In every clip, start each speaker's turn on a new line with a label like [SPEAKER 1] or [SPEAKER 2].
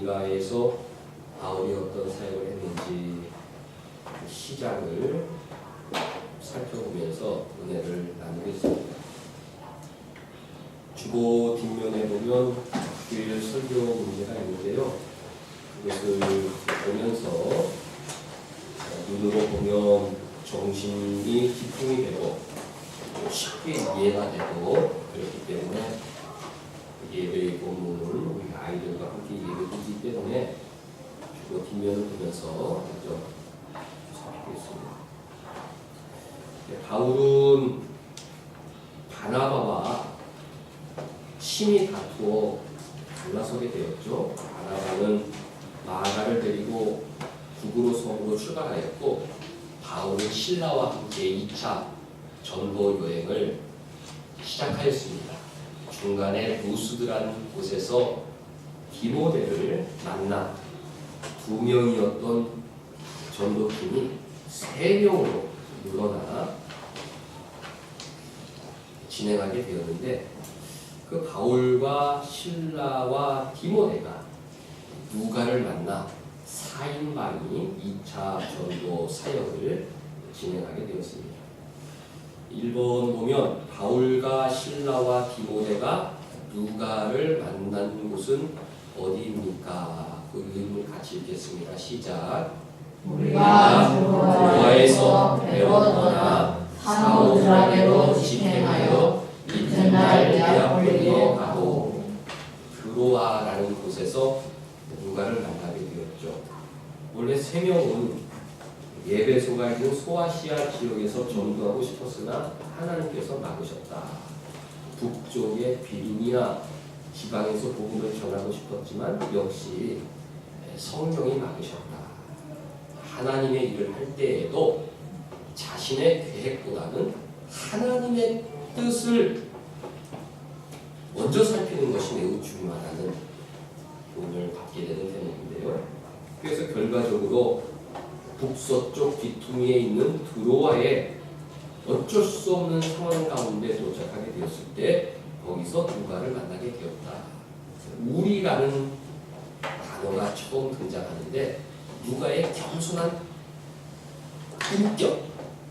[SPEAKER 1] 데살로니가에서 바울이 어떤 사역을 했는지 시작을 살펴보면서 은혜를 나누겠습니다. 주보 뒷면에 보면 주일 설교 문제가 있는데요. 그것을 보면서 눈으로 보면 정신이 집중이 되고 쉽게 이해가 되고 그렇기 때문에 예배의 본문을 우리 아이들과 함께 예배드리기 때문에 주보 뒷면을 보면서 좀 살피겠습니다. 바울은 바나바와 친히 다투어 갈라서게 되었죠. 바나바는 마가를 데리고 북으로 섬으로 출발하였고 바울은 실라와 함께 2차 전도 여행을 시작하였습니다. 중간에 루스드라는 곳에서 디모데를 만나 2명이었던 전도팀이 3명으로 늘어나 진행하게 되었는데 그 바울과 실라와 디모데가 누가를 만나 4인방이 2차 전도 사역을 진행하게 되었습니다. 1번 보면 바울과 실라와 디모데가 누가를 만난 곳은 어디입니까? 그 이름을 같이 읽겠습니다. 시작.
[SPEAKER 2] 우리가 드로아에서 배웠거나 사모드라게로 집행하여 이튿날 네아폴리에 가고.
[SPEAKER 1] 드로아라는 곳에서 누가를 만나게 되었죠. 원래 3명은 예배소가 있는 소아시아 지역에서 전도하고 싶었으나 하나님께서 막으셨다. 북쪽의 비두니아 지방에서 복음을 전하고 싶었지만 역시 성령이 막으셨다. 하나님의 일을 할 때에도 자신의 계획보다는 하나님의 뜻을 먼저 살피는 것이 매우 중요하다는 교훈을 받게 되는 대목인데요. 그래서 결과적으로 북서쪽 뒤퉁이에 있는 드로아에 어쩔 수 없는 상황 가운데 도착하게 되었을 때 거기서 누가를 만나게 되었다. 우리라는 단어가 처음 등장하는데 누가의 겸손한 인격,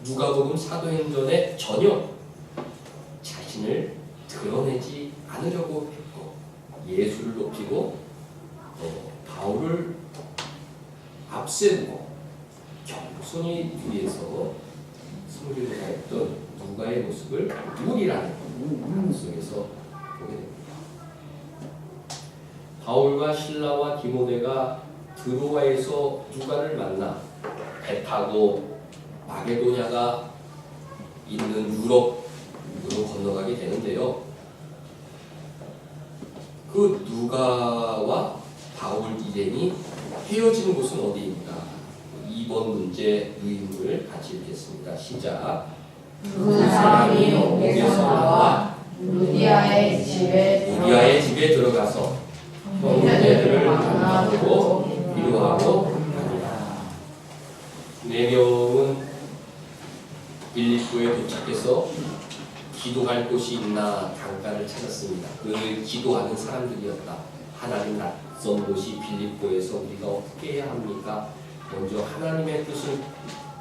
[SPEAKER 1] 누가복음 사도행전에 전혀 자신을 드러내지 않으려고 했고 예수를 높이고 바울을 앞세우고 겸손히 뒤에서 섬기고자 했던 누가의 모습을 우리라는 단어 속에서 보게 됩니다. 바울과 실라와 디모데가 드로아에서 누가를 만나 배 타고 마게도냐가 있는 유럽으로 건너가게 되는데요. 그 누가와 바울 일행이 헤어지는 곳은 어디입니까? 2번 문제 유인물 같이 읽겠습니다. 시작.
[SPEAKER 2] 그 사람이 옥에서 나와 루디아의 집에
[SPEAKER 1] 들어가서 형제들을 만나고 위로하고 합니다. 4명은 빌립보에 도착해서 기도할 곳이 있나 강가를 찾았습니다. 그 기도하는 사람들이었다. 하나님 낯선 곳이 빌립보에서 우리가 어떻게 해야 합니까? 먼저 하나님의 뜻을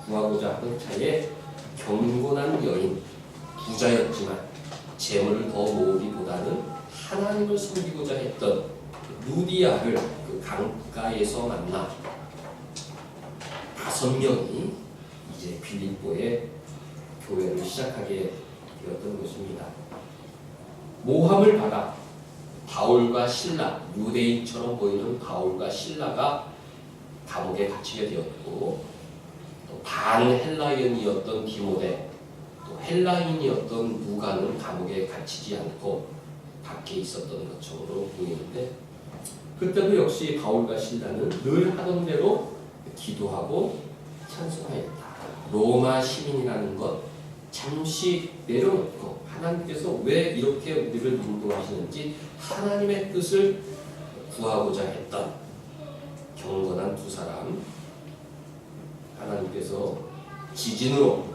[SPEAKER 1] 구하고자 하던 차에 경건한 여인, 부자였지만 재물을 더 모으기보다는 하나님을 섬기고자 했던 루디아를 그 강가에서 만나 5명이 이제 빌립보에 교회를 시작하게 되었던 것입니다. 모함을 받아 바울과 실라, 유대인처럼 보이는 바울과 실라가 감옥에 갇히게 되었고 또 반헬라인이었던 디모데, 또 헬라인이었던 누가는 감옥에 갇히지 않고 밖에 있었던 것처럼 보이는데 그때도 역시 바울과 실라는 늘 하던 대로 기도하고 찬송하였다. 로마 시민이라는 것 잠시 내려놓고 하나님께서 왜 이렇게 우리를 인도하시는지 하나님의 뜻을 구하고자 했던 경건한 2사람, 하나님께서 지진으로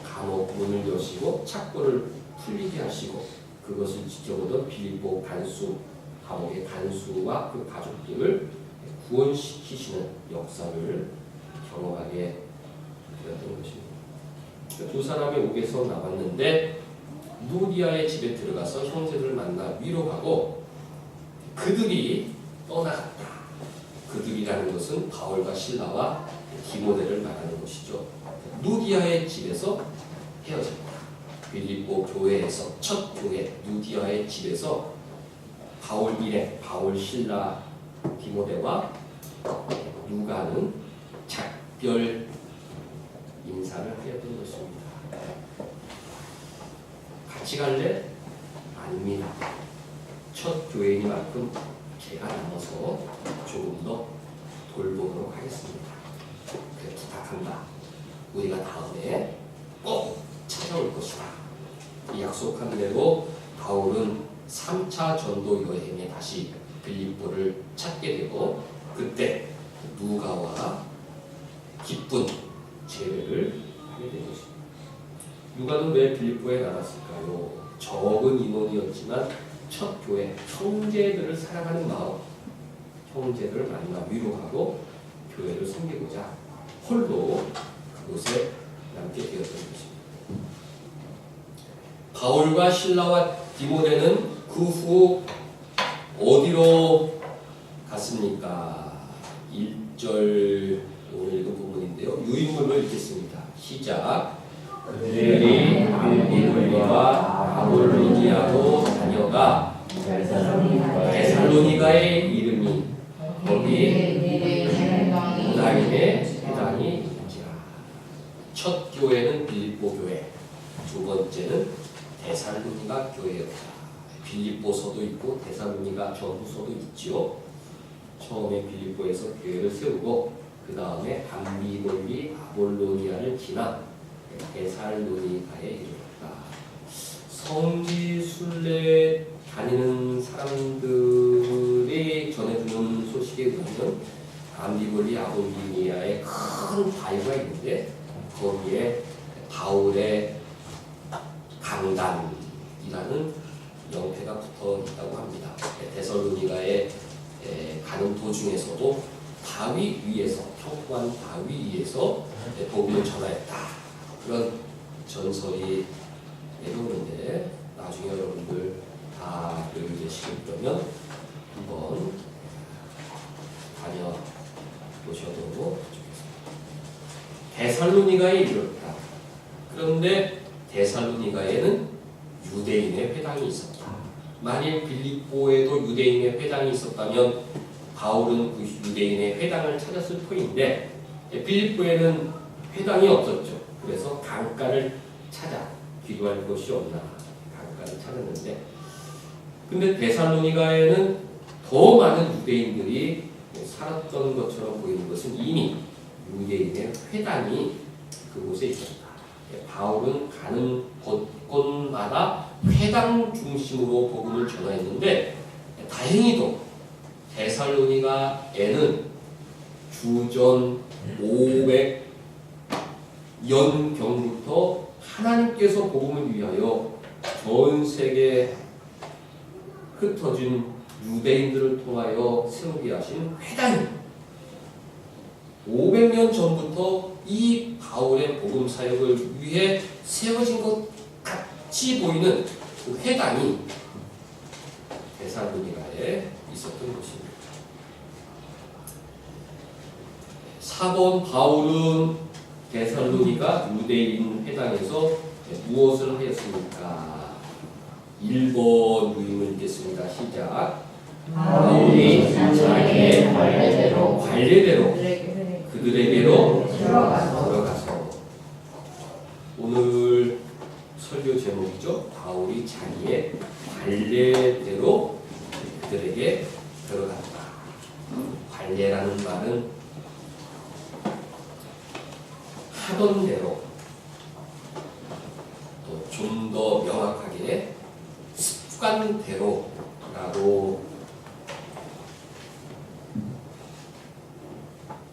[SPEAKER 1] 감옥 문을 여시고 착고를 풀리게 하시고 그것을 지켜보던 빌립보 간수 감옥의 간수와 그 가족들을 구원시키시는 역사를 경험하게 되었던 것입니다. 두 사람이 옥에서 나왔는데 누디아의 집에 들어가서 형제들을 만나 위로하고 그들이 떠나갔다. 그들이라는 것은 바울과 실라와 디모데를 말하는 것이죠. 누디아의 집에서 헤어졌다. 빌립보 교회에서 첫 교회 누디아의 집에서 바울 일행, 바울 실라 디모데와 누가는 작별 인사를 하였던 것입니다. 같이 갈래? 아닙니다. 첫 교회이니만큼 제가 나눠서 조금 더 돌보도록 하겠습니다. 그래 부탁한다. 우리가 다음에 꼭 찾아올 것이다. 이 약속한 대로 바울은 3차 전도 여행에 다시 빌립보를 찾게 되고 그때 누가와 기쁜 재회를 하게 된 것입니다. 누가는 왜 빌립보에 나갔을까요? 적은 인원이었지만 첫 교회 형제들을 사랑하는 마음, 형제들을 만나 위로하고 교회를 섬기고자 홀로 그곳에 남게 되었던 것입니다. 바울과 실라와 디모데는 그 후 어디로 갔습니까? 1절 오늘 읽은 부분인데요. 유인물로 읽겠습니다. 시작. 그들이 빌립보와 아볼로니아로 다녀가 데살로니가의 이름이 거기 하나님의 회당이 있지라. 첫 교회는 빌립보 교회, 두 번째는 데살로니가 교회였다. 빌립보서도 있고 데살로니가 전후서도 있지요. 처음에 빌립보에서 교회를 세우고 그 다음에 암비볼리 아볼로니아를 지나 데살로니가에 이르렀다. 성지 순례 다니는 사람들이 전해주는 소식에 의하면 암비볼리 아볼로니아에 큰 바위가 있는데 거기에 바울의 강단이라는 명패가 붙어 있다고 합니다. 데살로니가에 가는 도중에서도 바위 위에서 평범한 바위 위에서 복음을 전하였다. 그런 전설이 내려오는데 나중에 여러분들 다 여유 되시려면 한번 다녀보셔도 좋겠습니다. 데살로니가에 이르렀다. 그런데 데살로니가에는 유대인의 회당이 있었다. 만일 빌립보에도 유대인의 회당이 있었다면 바울은 그 유대인의 회당을 찾았을 터인데 빌립보에는 회당이 없었죠. 그래서 강가를 찾아 기도할 곳이 없나 강가를 찾았는데 근데 데살로니가에는 더 많은 유대인들이 살았던 것처럼 보이는 것은 이미 유대인의 회당이 그곳에 있었다. 바울은 가는 곳곳마다 회당 중심으로 복음을 전하였는데 다행히도 데살로니가에는 주전 500년경부터 하나님께서 복음을 위하여 전 세계에 흩어진 유대인들을 통하여 세우게 하신 회당이 500년 전부터 이 바울의 복음 사역을 위해 세워진 것 같이 보이는 그 회당이 데살로니가에 있었던 것입니다. 4번 바울은 데살로니가 유대인 회당에서 무엇을 하였습니까? 1번 유임을 읽겠습니다. 시작. 바울이 자기의 관례대로 그들에게로 들어가서 오늘 설교 제목이죠. 바울이 자기의 관례대로 그들에게 들어갔다. 관례라는 말은 하던 대로 또 좀 더 명확하게 습관대로라고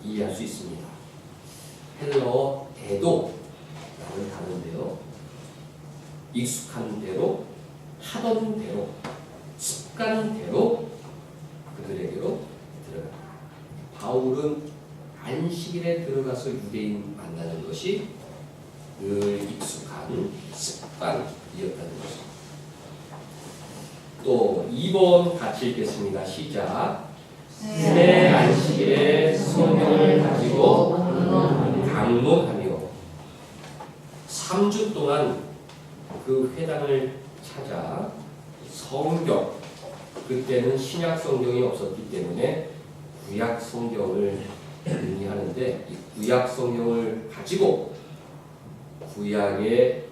[SPEAKER 1] 이해할 수 있습니다. 헬러 에도라는 단어인데요. 익숙한 대로, 하던 대로, 습관대로 가서 유대인 만나는 것이 늘 익숙한 습관이었다는 것입니다. 또 2번 같이 읽겠습니다. 시작. 새 안식일에 성경을 가지고 강론하며 3주 동안 그 회당을 찾아 성경, 그때는 신약 성경이 없었기 때문에 구약 성경을 의미하는데 이 구약 성경을 가지고 구약에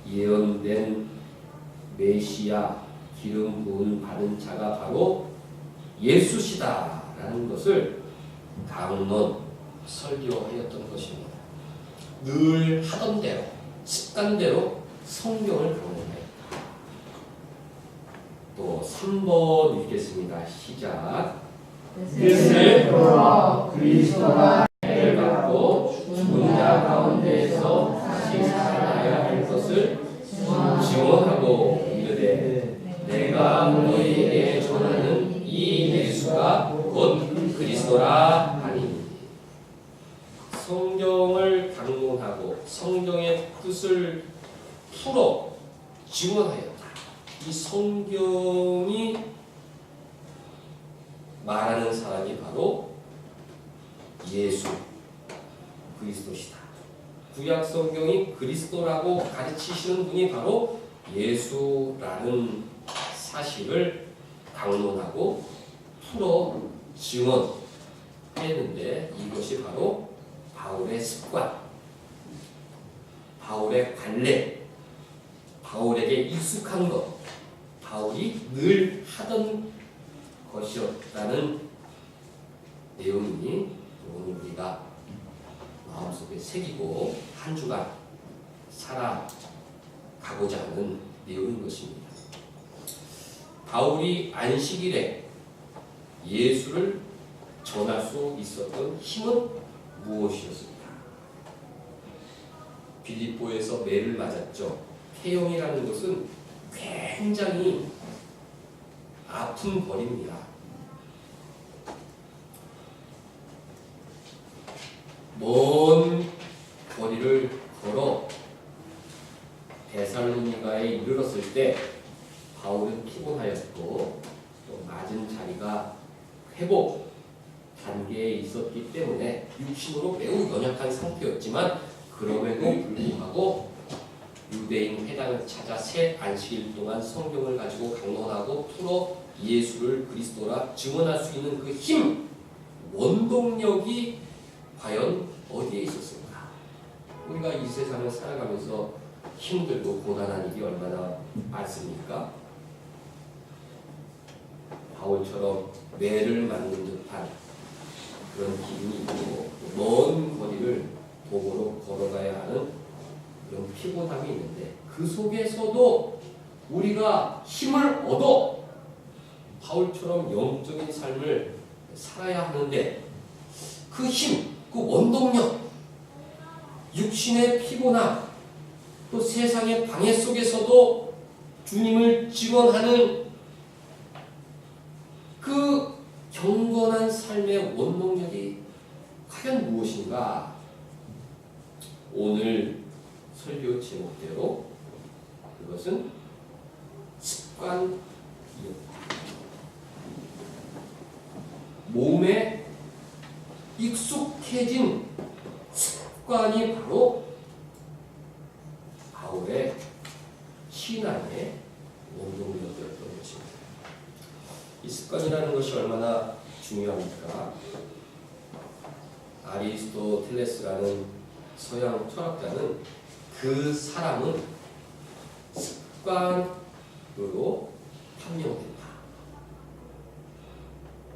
[SPEAKER 1] 예언된 메시아 기름 부은 받은 자가 바로 예수시다라는 것을 강론 설교하였던 것입니다. 늘 하던 대로 습관대로 성경을 강론하였다. 또 3번 읽겠습니다. 시작.
[SPEAKER 2] 뜻을 풀어 그리스도가
[SPEAKER 1] 를 받고 죽은 자 가운데에서 다시 살아나야 할 것을 증언하고 이르되 내가 너희에게 전하는 이 예수가 곧 그리스도라 하니. 성경을 강론하고 성경의 뜻을 풀어 증언하였다. 이 성경이 말하는 사람이 바로 예수 그리스도시다. 구약 성경이 그리스도라고 가르치시는 분이 바로 예수라는 사실을 강론하고 풀어 증언했는데 이것이 바로 바울의 습관, 바울의 관례, 바울에게 익숙한 것, 바울이 늘 하던 것이었다는 내용이니 오늘 우리가 마음속에 새기고 한 주간 살아가고자 하는 내용인 것입니다. 바울이 안식일에 예수를 전할 수 있었던 힘은 무엇이었습니까? 빌립보에서 매를 맞았죠. 태형이라는 것은 굉장히 아픈 벌입니다. 먼 거리를 걸어 데살로니가에 이르렀을 때 바울은 피곤하였고 또 맞은 자리가 회복 단계에 있었기 때문에 육신으로 매우 연약한 상태였지만 그럼에도 불구하고 유대인 회당을 찾아 새 안식일 동안 성경을 가지고 강론하고 풀어 예수를 그리스도라 증언할 수 있는 그 힘, 원동력이 과연 어디에 있었을까? 우리가 이 세상을 살아가면서 힘들고 고단한 일이 얼마나 많습니까? 바울처럼 매를 맞는 듯한 그런 기분이 있고 먼 거리를 도보로 걸어가야 하는 그런 피곤함이 있는데 그 속에서도 우리가 힘을 얻어 바울처럼 영적인 삶을 살아야 하는데 그 힘, 그 원동력, 육신의 피곤함, 또 세상의 방해 속에서도 주님을 증언하는 그 경건한 삶의 원동력이 과연 무엇인가? 오늘 설교 제목대로 그것은 습관이었다. 몸에 익숙해진 습관이 바로 바울의 신앙의 원동력이었던 것입니다. 이 습관이라는 것이 얼마나 중요합니까? 아리스토텔레스라는 서양 철학자는 그 사람은 습관으로 판명된다.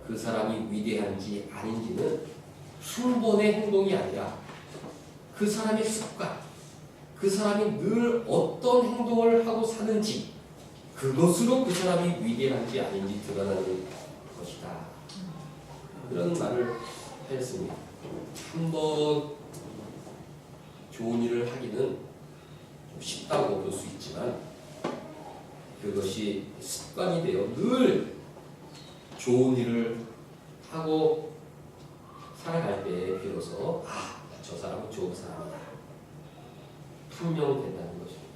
[SPEAKER 1] 그 사람이 위대한지 아닌지는 한 번의 행동이 아니라 그 사람의 습관, 그 사람이 늘 어떤 행동을 하고 사는지 그것으로 그 사람이 위대한지 아닌지 드러나는 것이다. 그런 말을 했습니다. 한 번 좋은 일을 하기는 좀 쉽다고 볼 수 있지만 그것이 습관이 되어 늘 좋은 일을 하고 살아갈 때 비로소 저 좋은 사람이다. 판명된다는 것입니다.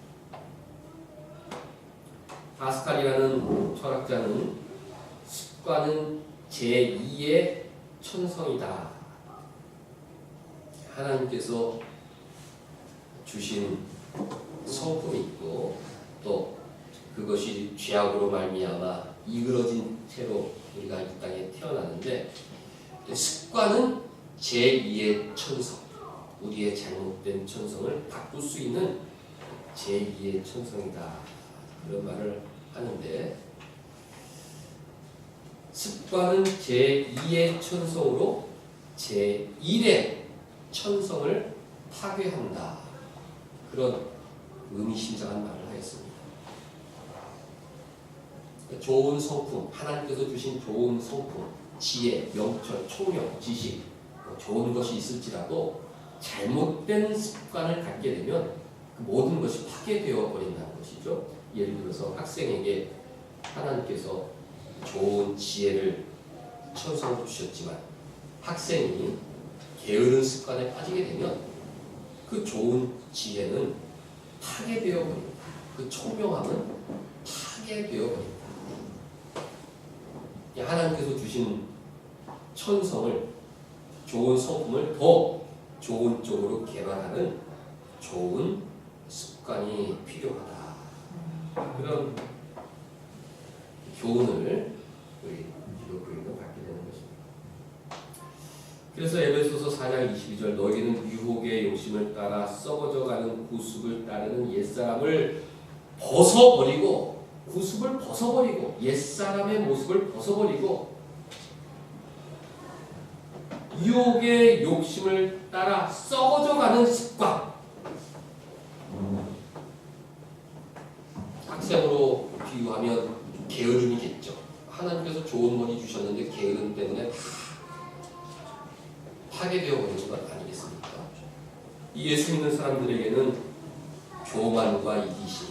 [SPEAKER 1] 파스칼이라는 철학자는 습관은 제2의 천성이다. 하나님께서 주신 성품이 있고 또 그것이 죄악으로 말미암아 이그러진 채로 우리가 이 땅에 태어나는데 습관은 제2의 천성, 우리의 잘못된 천성을 바꿀 수 있는 제2의 천성이다. 그런 말을 하는데 습관은 제2의 천성으로 제1의 천성을 파괴한다. 그런 의미심장한 말을 하였습니다. 좋은 성품, 하나님께서 주신 좋은 성품, 지혜, 명철, 총명, 지식, 좋은 것이 있을지라도 잘못된 습관을 갖게 되면 그 모든 것이 파괴되어 버린다는 것이죠. 예를 들어서 학생에게 하나님께서 좋은 지혜를 천성으로 주셨지만 학생이 게으른 습관에 빠지게 되면 그 좋은 지혜는 파괴되어 버립니다. 그 총명함은 파괴되어 버립니다. 하나님께서 주신 천성을, 좋은 성품을 더 좋은 쪽으로 개발하는 좋은 습관이 필요하다. 그런 교훈을 우리 기독교인은 받게 되는 것입니다. 그래서 에베소서 4장 22절 너희는 유혹의 욕심을 따라 썩어져가는 구습을 따르는 옛사람을 벗어버리고, 구습을 벗어버리고, 옛사람의 모습을 벗어버리고 유혹의 욕심을 따라 썩어져가는 습관. 학생으로 비유하면 게으름이겠죠. 하나님께서 좋은 머리 주셨는데 게으름 때문에 다 파괴되어 버리는 것 아니겠습니까? 이 예수 믿는 사람들에게는 교만과 이기심,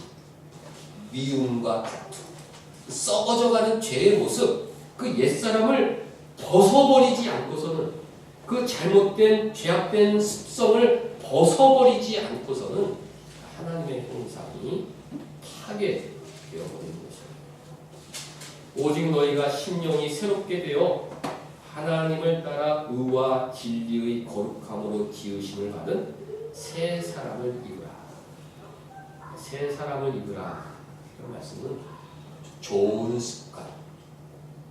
[SPEAKER 1] 미움과 다툼, 썩어져가는 죄의 모습, 그 옛사람을 벗어버리지 않고서는, 그 잘못된 죄악된 습성을 벗어버리지 않고서는 하나님의 형상이 파괴되어 버리는 것입니다. 오직 너희가 심령이 새롭게 되어 하나님을 따라 의와 진리의 거룩함으로 지으심을 받은 새 사람을 입으라. 새 사람을 입으라. 이런 말씀은 좋은 습관,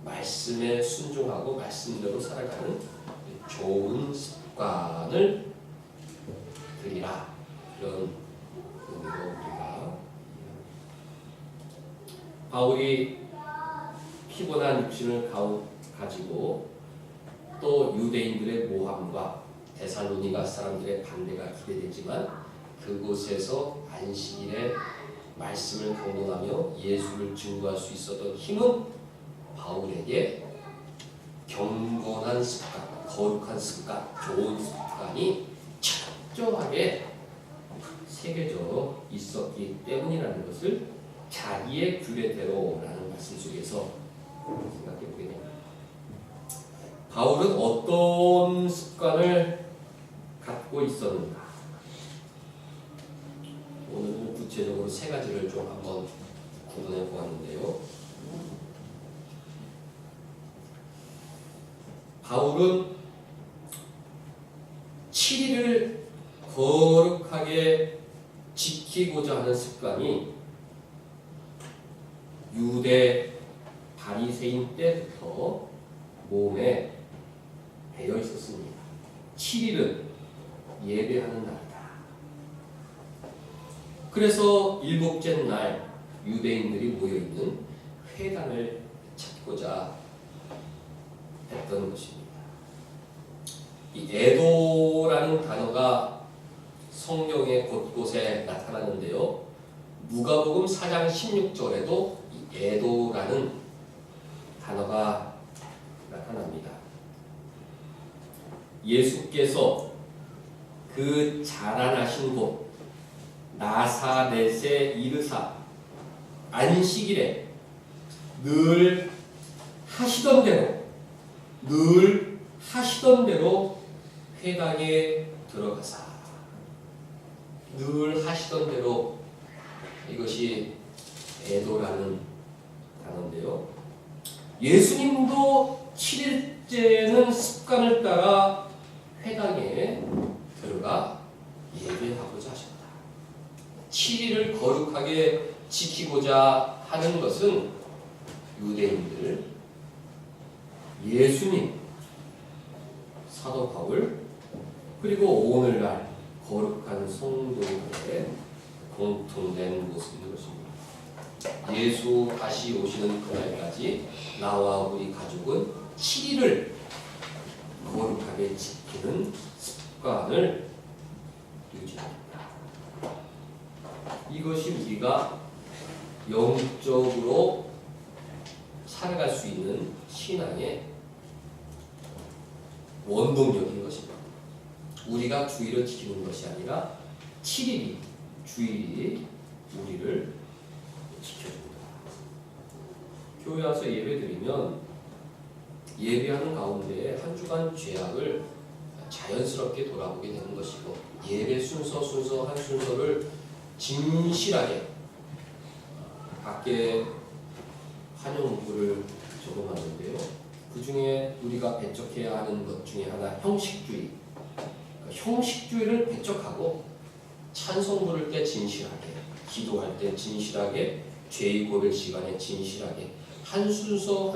[SPEAKER 1] 말씀에 순종하고 말씀대로 살아가는 좋은 습관을 드리라. 이런 의미로 우리가 바울이 피곤한 육신을 가지고 또 유대인들의 모함과 데살로니가 사람들의 반대가 기대되지만 그곳에서 안식일에 말씀을 강론하며 예수를 증거할 수 있었던 힘은 바울에게 경건한 습관, 거룩한 습관, 좋은 습관이 철저하게 새겨져 있었기 때문이라는 것을 자기의 규례대로라는 말씀 속에서 생각해 보게 됩니다. 바울은 어떤 습관을 갖고 있었는가? 오늘은 구체적으로 세 가지를 좀 한번 구분해 보았는데요. 바울은 7일을 거룩하게 지키고자 하는 습관이 유대 바리새인 때부터 몸에 배어 있었습니다. 7일은 예배하는 날이다. 그래서 일곱째 날 유대인들이 모여있는 회당을 찾고자 했던 것입니다. 이 애도라는 단어가 성경의 곳곳에 나타나는데요. 누가복음 4장 16절에도 이 애도라는 단어가 나타납니다. 예수께서 그 자라나신 곳 나사렛에 이르사 안식일에 늘 하시던 대로 회당에 들어가사 늘 하시던 대로, 이것이 애도라는 단어인데요. 예수님도 7일째는 습관을 따라 회당에 들어가 예배하고자 하셨다. 7일을 거룩하게 지키고자 하는 것은 유대인들, 예수님, 사도 바울, 그리고 오늘날 거룩한 성도들의 공통된 모습인 것입니다. 예수 다시 오시는 그날까지 나와 우리 가족은 7일을 거룩하게 지키는 습관을 유지합니다. 이것이 우리가 영적으로 살아갈 수 있는 신앙의 원동력인 것입니다. 우리가 주일을 지키는 것이 아니라 7일이, 주일이 우리를 지켜줍니다. 교회 와서 예배드리면 예배하는 가운데 한 주간 죄악을 자연스럽게 돌아보게 되는 것이고, 예배 순서 한 순서를 진실하게, 밖에 환영문구를 적어놨는데요. 그 중에 우리가 배척해야 하는 것 중에 하나, 형식주의. 형식주의를 배척하고 찬송 부를 때 진실하게, 기도할 때 진실하게, 죄의 고백 시간에 진실하게, 한 순서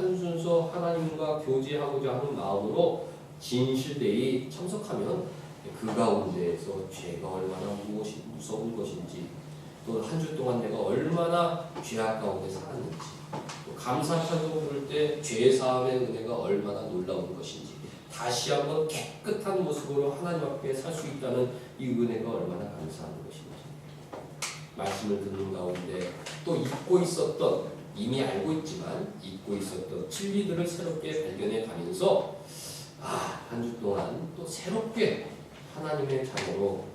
[SPEAKER 1] 하나님과 교제하고자 하는 마음으로 진실되이 참석하면 그 가운데에서 죄가 얼마나 무서운 것인지, 또 한 주 동안 내가 얼마나 죄악 가운데 살았는지, 또 감사 찬송 부를 때 죄 사함의 은혜가 얼마나 놀라운 것인지, 다시 한번 깨끗한 모습으로 하나님 앞에 살 수 있다는 이 은혜가 얼마나 감사한 것인지, 말씀을 듣는 가운데 또 잊고 있었던, 이미 알고 있지만 잊고 있었던 진리들을 새롭게 발견해 가면서 한 주 동안 또 새롭게 하나님의 자녀로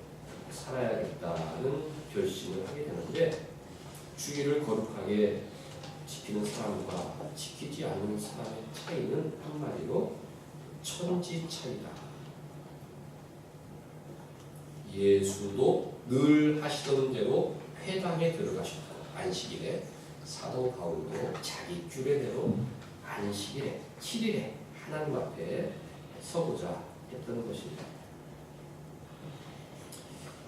[SPEAKER 1] 살아야겠다는 결심을 하게 되는데, 주일을 거룩하게 지키는 사람과 지키지 않는 사람의 차이는 한마디로 천지 차이다. 예수도 늘 하시던 대로 회당에 들어가셨고, 안식일에 사도 바울도 자기 규례대로 안식일에 7일에 하나님 앞에 서고자 했던 것입니다.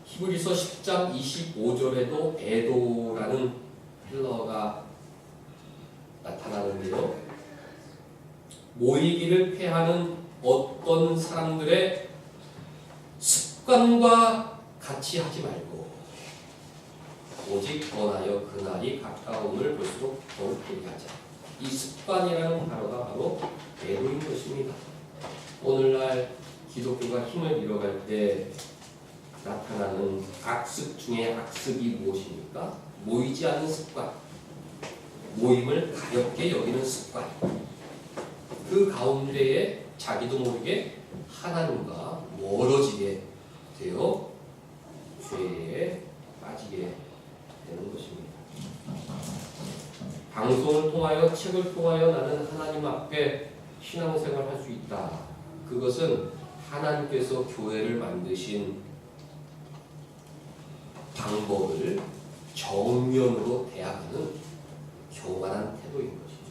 [SPEAKER 1] 히브리서 10장 25절에도 애도라는 헬러가 나타나는데요. 모이기를 패하는 어떤 사람들의 습관과 같이 하지 말고 오직 권하여 그날이 가까움을 볼수록 더욱 그리하자. 이 습관이라는 단어가 바로 애도인 것입니다. 오늘날 기독교가 힘을 잃어갈 때 나타나는 악습 중에 악습이 무엇입니까? 모이지 않는 습관, 모임을 가볍게 여기는 습관, 그 가운데에 자기도 모르게 하나님과 멀어지게 되어 죄에 빠지게 되는 것입니다. 방송을 통하여, 책을 통하여 나는 하나님 앞에 신앙생활 할 수 있다. 그것은 하나님께서 교회를 만드신 방법을 정면으로 대하는 교만한 태도인 것이죠.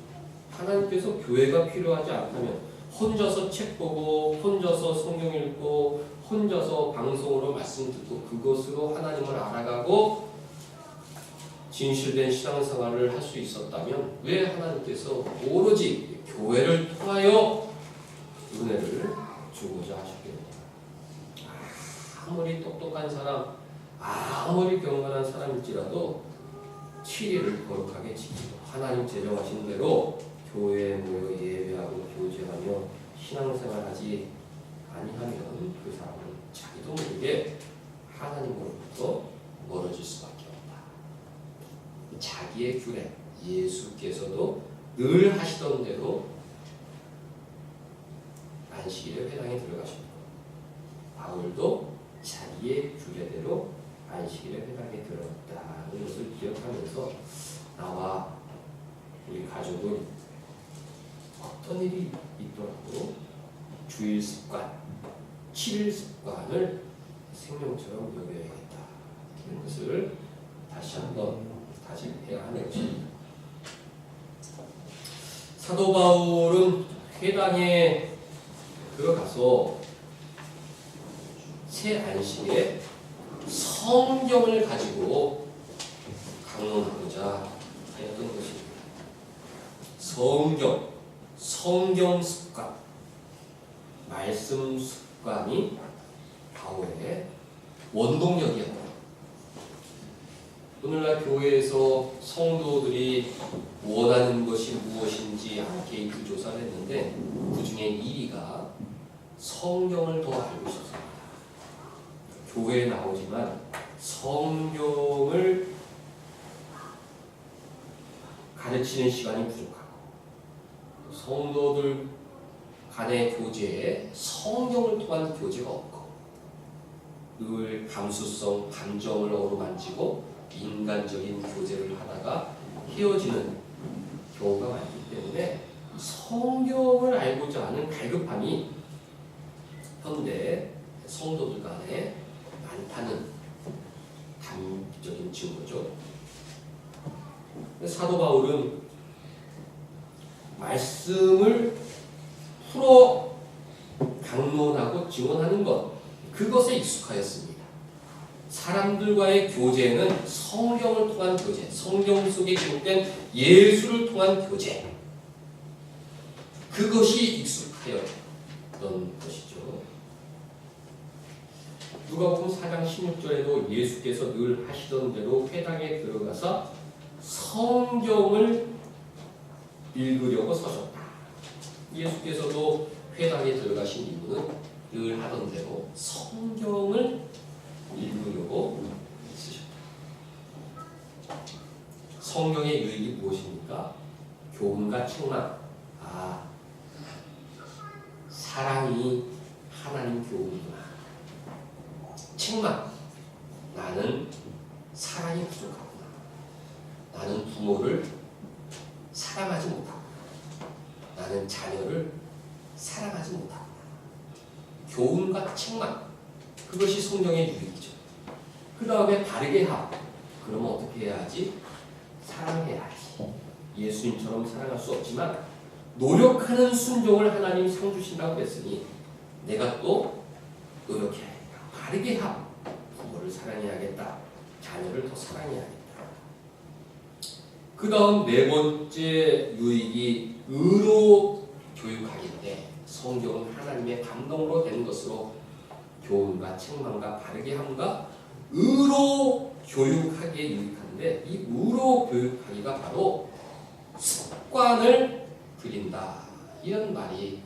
[SPEAKER 1] 하나님께서 교회가 필요하지 않다면 혼자서 책 보고, 혼자서 성경 읽고, 혼자서 방송으로 말씀 듣고, 그것으로 하나님을 알아가고 진실된 신앙생활을 할 수 있었다면 왜 하나님께서 오로지 교회를 통하여 은혜를 주고자 하셨겠느냐. 아무리 똑똑한 사람, 아무리 경건한 사람일지라도 7일을 거룩하게 지키고 하나님 제정하신 대로 교회에 모여 예배하고 교제하며 신앙생활하지 아니하면 그 사람은 자기도 모르게 하나님으로부터 멀어질 수밖에 없다. 자기의 규례, 예수께서도 늘 하시던 대로 안식일에 회당에 들어가셨고, 바울도 자기의 규례대로 안식일에 회당에 들어갔다는 것을 기억하면서 나와 우리 가족은 어떤 일이 있더라도 주일 습관, 7일 습관을 생명처럼 여겨야겠다. 이런 것을 다시 해야 하는 것입니다. 사도 바울은 회당에 들어가서 새 안식에 성경을 가지고 강론하고자 했던 것입니다. 성경 습관, 말씀 습관이 바울의 원동력이었다. 오늘날 교회에서 성도들이 원하는 것이 무엇인지 아케이크 조사를 했는데 그 중에 1위가 성경을 더 알고 싶습니다. 교회에 나오지만 성경을 가르치는 시간이 부족하고 성도들 간의 교제에 성경을 통한 교제가 없고 늘 감수성, 감정을 어루만지고 인간적인 교제를 하다가 헤어지는 경우가 많기 때문에 성경을 알고자 하는 갈급함이 현대 성도들 간에 많다는 단적인 증거죠. 사도 바울은 말씀을 풀어 강론하고 증언하는 것, 그것에 익숙하였습니다. 사람들과의 교제는 성경을 통한 교제, 성경 속에 기록된 예수를 통한 교제, 그것이 익숙하였던 것이죠. 누가복음 4장 16절에도 예수께서 늘 하시던 대로 회당에 들어가서 성경을 읽으려고 서셨다. 예수께서도 회당에 들어가신 이유는 늘 하던 대로 성경을 읽으려고 쓰셨다. 성경의 유익이 무엇입니까? 교훈과 책망. 사랑이 하나님 교훈이구나. 책망. 나는 사랑이 부족하구나. 나는 부모를 사랑하지 못하구나. 나는 자녀를 사랑하지 못하구나. 교훈과 책망. 그것이 성경의 유익이죠. 그 다음에 바르게 하고. 그러면 어떻게 해야 하지? 사랑해야지. 예수님처럼 사랑할 수 없지만 노력하는 순종을 하나님 상 주신다고 했으니 내가 또 노력해야겠다. 바르게 하고 부모를 사랑해야겠다. 자녀를 더 사랑해야겠다. 그 다음 네 번째 유익이 의로 교육하기인데 성경은 하나님의 감동으로 된 것으로 교훈과 책망과 바르게 함과 의로 교육하기에 유익한데 이 의로 교육하기가 바로 습관을 들인다. 이런 말이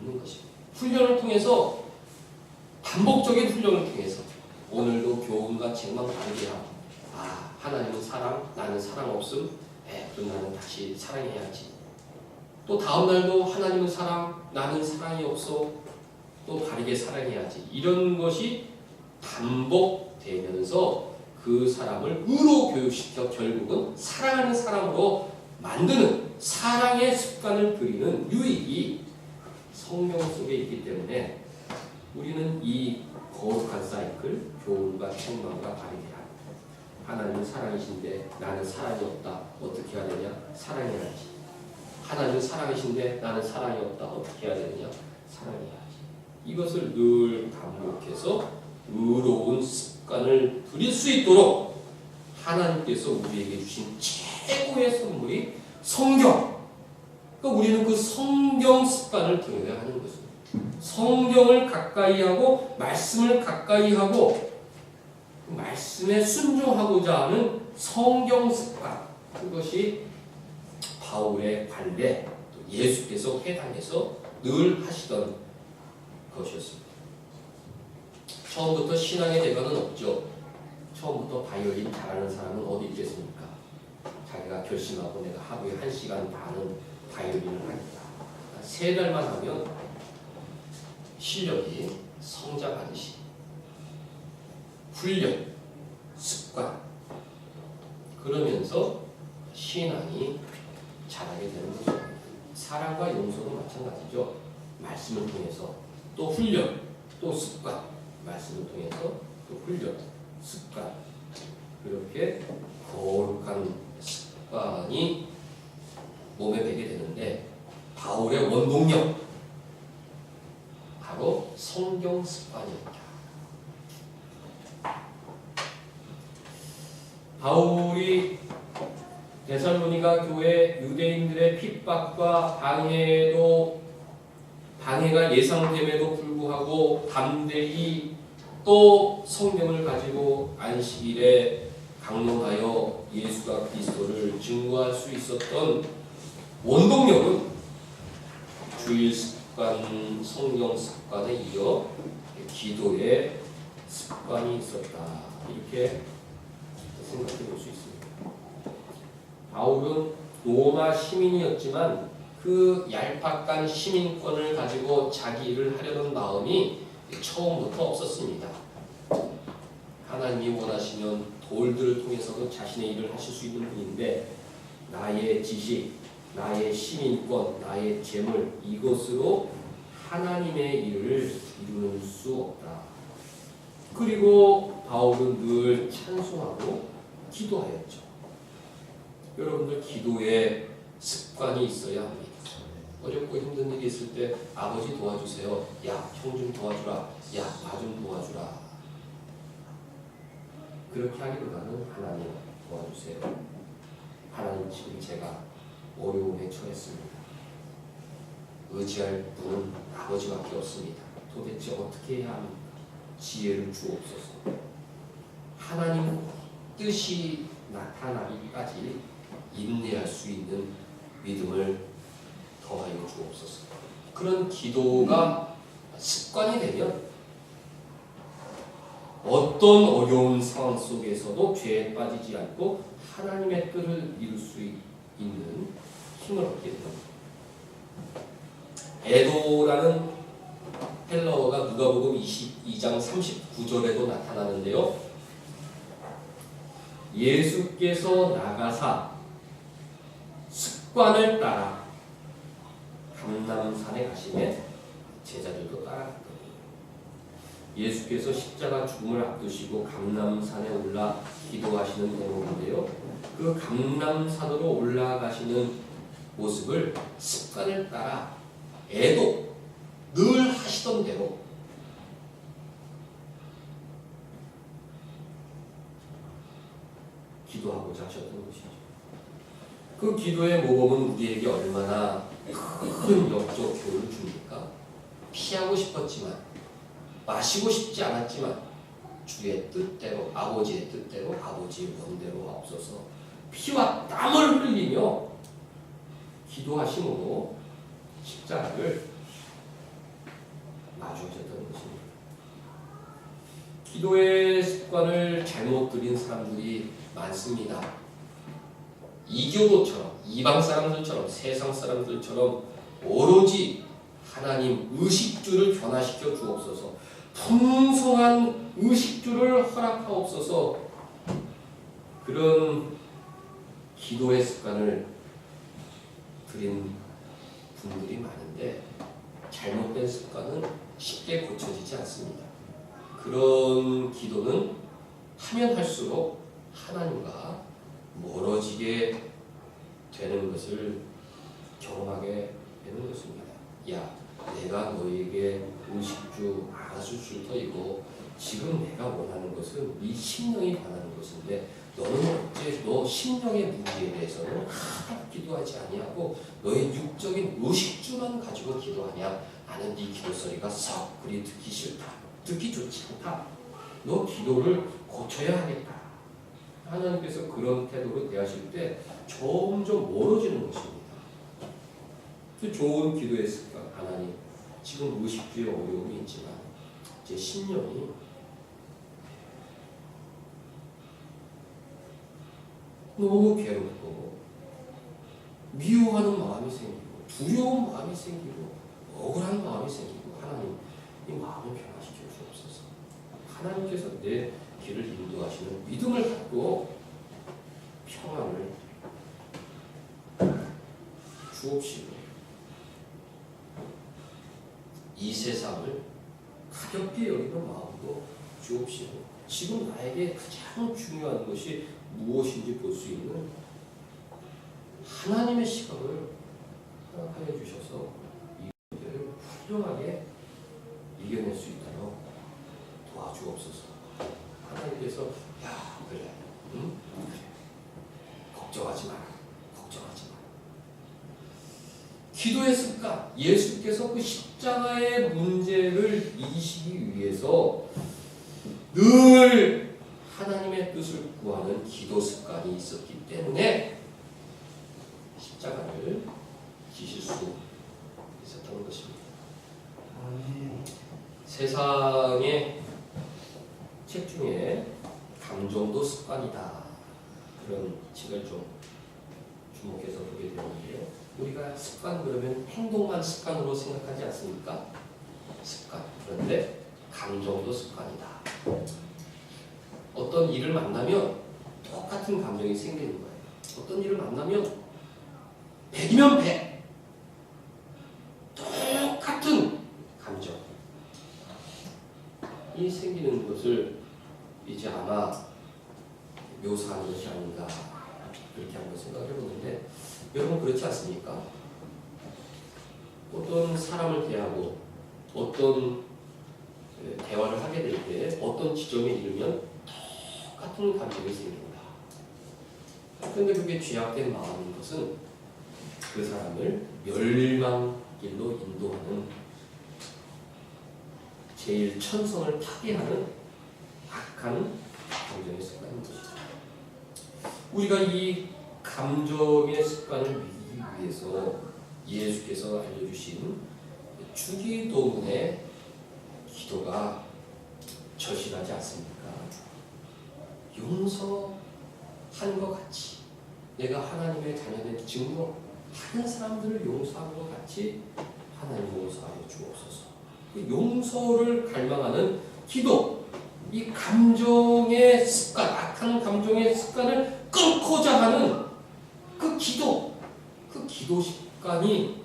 [SPEAKER 1] 있는 것입니다. 훈련을 통해서 반복적인 훈련을 통해서 오늘도 교훈과 책망 바르게 하고 하나님은 사랑, 나는 사랑 없음. 그럼 나는 다시 사랑해야지. 또 다음 날도 하나님은 사랑, 나는 사랑이 없어. 또 바르게 사랑해야지. 이런 것이 반복되면서 그 사람을 의로 교육시켜 결국은 사랑하는 사람으로 만드는 사랑의 습관을 들이는 유익이 성경 속에 있기 때문에 우리는 이 거룩한 사이클, 교훈과 책망과 바르게 하나님은 사랑이신데 나는 사랑이 없다. 어떻게 해야 되냐? 사랑해야지. 하나님은 사랑이신데 나는 사랑이 없다. 어떻게 해야 되느냐? 사랑해야지. 이것을 늘 반복해서 의로운 습관을 들일 수 있도록 하나님께서 우리에게 주신 최고의 선물이 성경. 그러니까 우리는 그 성경 습관을 들여야 하는 것입니다. 성경을 가까이 하고 말씀을 가까이 하고 말씀에 순종하고자 하는 성경 습관, 그것이 바울의 관례, 또 예수께서 회당에서 늘 하시던 것이었습니다. 처음부터 신앙의 대가는 없죠. 처음부터 바이올린 잘하는 사람은 어디 있겠습니까? 자기가 결심하고 내가 하루에 1시간 반은 바이올린을 하겠다. 3달만 하면 실력이 성장하듯이 훈련, 습관, 그러면서 신앙이 자라게 되는 거죠. 사랑과 용서도 마찬가지죠. 말씀을 통해서 또 훈련, 또 습관, 말씀을 통해서 또 훈련, 습관, 그렇게 거룩한 습관이 몸에 배게 되는데 바울의 원동력 바로 성경 습관이었다. 바울이 데살로니가 교회 유대인들의 핍박과 방해가 예상됨에도 불구하고 담대히 또 성경을 가지고 안식일에 강론하여 예수가 그리스도를 증거할 수 있었던 원동력은 주일 습관, 성경 습관에 이어 기도의 습관이 있었다. 이렇게 생각해 볼 수 있습니다. 바울은 로마 시민이었지만 그 얄팍한 시민권을 가지고 자기 일을 하려는 마음이 처음부터 없었습니다. 하나님이 원하시면 돌들을 통해서도 자신의 일을 하실 수 있는 분인데 나의 지식, 나의 시민권, 나의 재물 이것으로 하나님의 일을 이루는 수 없다. 그리고 바울은 늘 찬송하고 기도하였죠. 여러분들 기도에 습관이 있어야 합니다. 어렵고 힘든 일이 있을 때 아버지 도와주세요. 야, 형 좀 도와주라. 야, 나 좀 도와주라. 그렇게 하기보다는 하나님 도와주세요. 하나님 지금 제가 어려움에 처했습니다. 의지할 분은 아버지밖에 없습니다. 도대체 어떻게 해야 합니까? 지혜를 주옵소서. 하나님 뜻이 나타나기까지 인내할 수 있는 믿음을 더하여 주옵소서. 그런 기도가 습관이 되면 어떤 어려운 상황 속에서도 죄에 빠지지 않고 하나님의 뜻을 이룰 수 있는 힘을 얻게 됩니다. 에도라는 헬라어가 누가복음 22장 39절에도 나타나는데요. 예수께서 나가사 습관을 따라 감람산에 가시매 제자들도 따라갔거든요. 예수께서 십자가 죽음을 앞두시고 감람산에 올라 기도하시는 대목인데요. 그 감람산으로 올라가시는 모습을 습관을 따라 애도 늘 하시던 대로 기도하고자 하셨던 것이죠. 그 기도의 모범은 우리에게 얼마나 큰 역적 교훈을 줍니까? 피하고 싶었지만 마시고 싶지 않았지만 주의 뜻대로 아버지의 뜻대로 아버지의 원대로 앞서서 피와 땀을 흘리며 기도하심으로 십자가를 마주하셨던 것입니다. 기도의 습관을 잘못 들인 사람들이 많습니다. 이교도처럼 이방 사람들처럼 세상 사람들처럼 오로지 하나님 의식주를 변화시켜 주옵소서. 풍성한 의식주를 허락하옵소서. 그런 기도의 습관을 들인 분들이 많은데 잘못된 습관은 쉽게 고쳐지지 않습니다. 그런 기도는 하면 할수록 하나님과 멀어지게 되는 것을 경험하게 되는 것입니다. 야, 내가 너에게 의식주 아가수 터이고 지금 내가 원하는 것은 네 심령이 원하는 것인데 너는 어째 너 심령의 무기에 대해서는 하나도 기도하지 아니하고 너의 육적인 의식주만 가지고 기도하냐? 나는 네 기도 소리가 썩 그리 듣기 싫다. 듣기 좋지 않다. 너 기도를 고쳐야 하겠다. 하나님께서 그런 태도로 대하실 때 점점 멀어지는 것입니다. 그 좋은 기도의 습관, 하나님 지금 의식주의 어려움이 있지만 제 심령이 너무 괴롭고 미워하는 마음이 생기고 두려운 마음이 생기고 억울한 마음이 생기고 하나님 이 마음을 변화시켜 주옵소서. 하나님께서 내 길을 인도하시는 믿음을 갖고 평안을 주옵시고 이 세상을 가볍게 여기는 마음도 주옵시고 지금 나에게 가장 중요한 것이 무엇인지 볼 수 있는 하나님의 시각을 허락하여 주셔서 이 문제를 훌륭하게 이겨낼 수 있도록 도와주옵소서. 하나님께서 야 그래, 응? 그래. 걱정하지 마라. 걱정하지 마라. 기도의 습관, 예수께서 그 십자가의 문제를 이기시기 위해서 늘 하나님의 뜻을 구하는 기도 습관이 있었기 때문에 십자가를 지실 수 있었던 것입니다. 세상의 책 중에 감정도 습관이다, 그런 책을 좀 주목해서 보게 되는데요. 우리가 습관 그러면 행동만 습관으로 생각하지 않습니까? 습관. 그런데 감정도 습관이다. 어떤 일을 만나면 똑같은 감정이 생기는 거예요. 어떤 일을 만나면 100이면 100 똑같은 감정이 생기는 것을 이제 아마 묘사하는 것이 아닌가, 그렇게 한번 생각을 해보는데, 여러분 그렇지 않습니까? 어떤 사람을 대하고 어떤 대화를 하게 될 때 어떤 지점에 이르면 똑같은 감정이 생깁니다. 그런데 그게 죄악된 마음인 것은 그 사람을 멸망길로 인도하는, 제일 천성을 타개하는 악한 감정의 습관인 것이죠. 우리가 이 감정의 습관을 이기기 위해서 예수께서 알려주신 주기도문의 기도가 절실하지 않습니까? 용서한 것 같이, 내가 하나님의 자녀된 증거 다른 사람들을 용서한 것 같이 하나님 용서하여 주옵소서. 그 용서를 갈망하는 기도, 이 감정의 습관, 악한 감정의 습관을 끊고자 하는 그 기도, 그 기도 습관이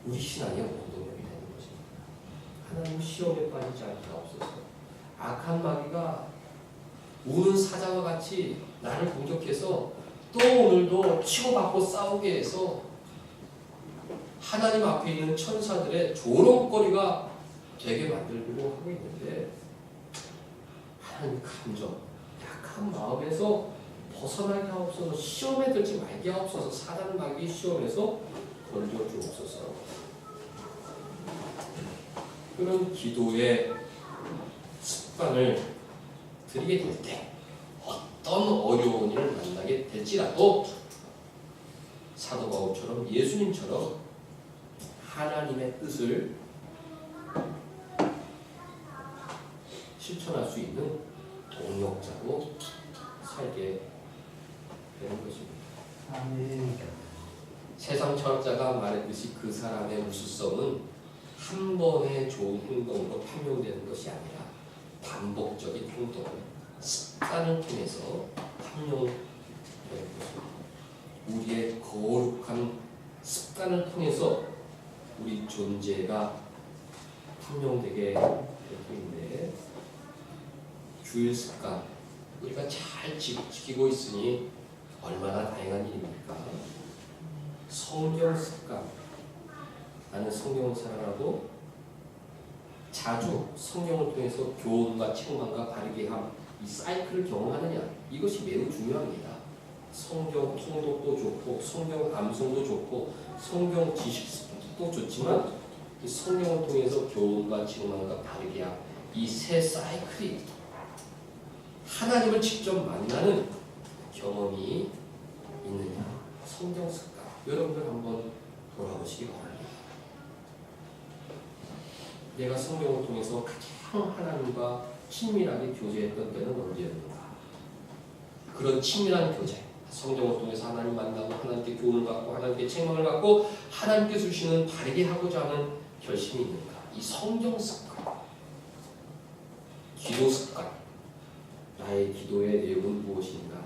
[SPEAKER 1] 우리 신앙의 원동력이 되는 것입니다. 하나님 시험에 빠지지 않게 하옵소서. 악한 마귀가 우는 사자와 같이 나를 공격해서 또 오늘도 치고받고 싸우게 해서 하나님 앞에 있는 천사들의 조롱거리가 되게 만들려고 하고 있는데, 하나님 감정, 약한 마음에서 벗어나게 하옵소서. 시험에 들지 말게 하옵소서. 사단 마귀 시험에서 건져 주옵소서. 그런 기도의 습관을 들이게 될 때 어떤 어려운 일을 만나게 될지라도 사도 바울처럼, 예수님처럼 하나님의 뜻을 실천할 수 있는 동력자로 살게 되는 것입니다.
[SPEAKER 2] 아멘.
[SPEAKER 1] 세상 철학자가 말했듯이 그 사람의 무수성은 한 번의 좋은 행동으로 판명되는 것이 아니라 반복적인 행동, 습관을 통해서 판명되는 것입니다. 우리의 거룩한 습관을 통해서 우리 존재가 판명되게 되고 있는데, 주일 습관 우리가 잘 지키고 있으니 얼마나 다행한 일입니까? 성경 습관, 나는 성경을 사랑하고 자주 성경을 통해서 교훈과 책망과 바르게 함, 이 사이클을 경험하느냐, 이것이 매우 중요합니다. 성경 통독도 좋고 성경 암송도 좋고 성경 지식도 좋지만 이 성경을 통해서 교훈과 책망과 바르게 함, 이 세 사이클이 하나님을 직접 만나는 경험이 있느냐, 성경 습관, 여러분들 한번 돌아보시기 바랍니다. 내가 성경을 통해서 가장 하나님과 친밀하게 교제했던 때는 언제였는가? 그런 친밀한 교제, 성경을 통해서 하나님 만나고 하나님께 교훈을 받고 하나님께 책망을 받고 하나님께 주시는 바르게 하고자 하는 결심이 있는가? 이 성경 습관, 기도 습관, 나의 기도의 내용은 무엇인가?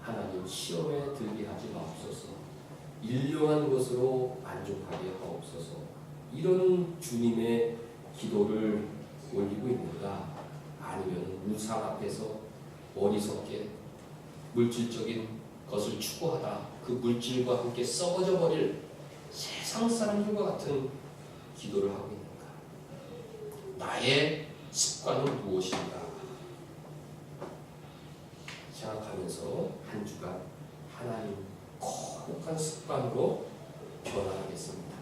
[SPEAKER 1] 하나님 시험에 들게 하지 마옵소서. 일용한 것으로 만족하게 하옵소서. 이런 주님의 기도를 올리고 있는가? 아니면 우상 앞에서 어리석게 물질적인 것을 추구하다 그 물질과 함께 썩어져 버릴 세상 사람들과 같은 기도를 하고 있는가? 나의 습관은 무엇인가? 생각하면서 한 주간 하나님 거룩한 습관으로 변화하겠습니다.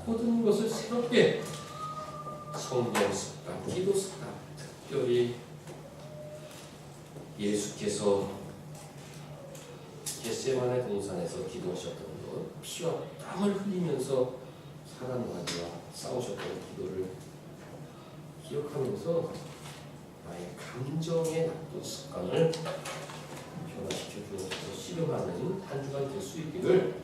[SPEAKER 1] 모든 것을 새롭게 성경 습관, 기도 습관, 특별히 예수께서 겟세마네 동산에서 기도하셨던 것, 피와 땀을 흘리면서 사람마귀와 싸우셨던 기도를 기억하면서 나의 감정의 나쁜 습관을 변화시켜 주어서 씨름하는 한 주간 될 수 있기를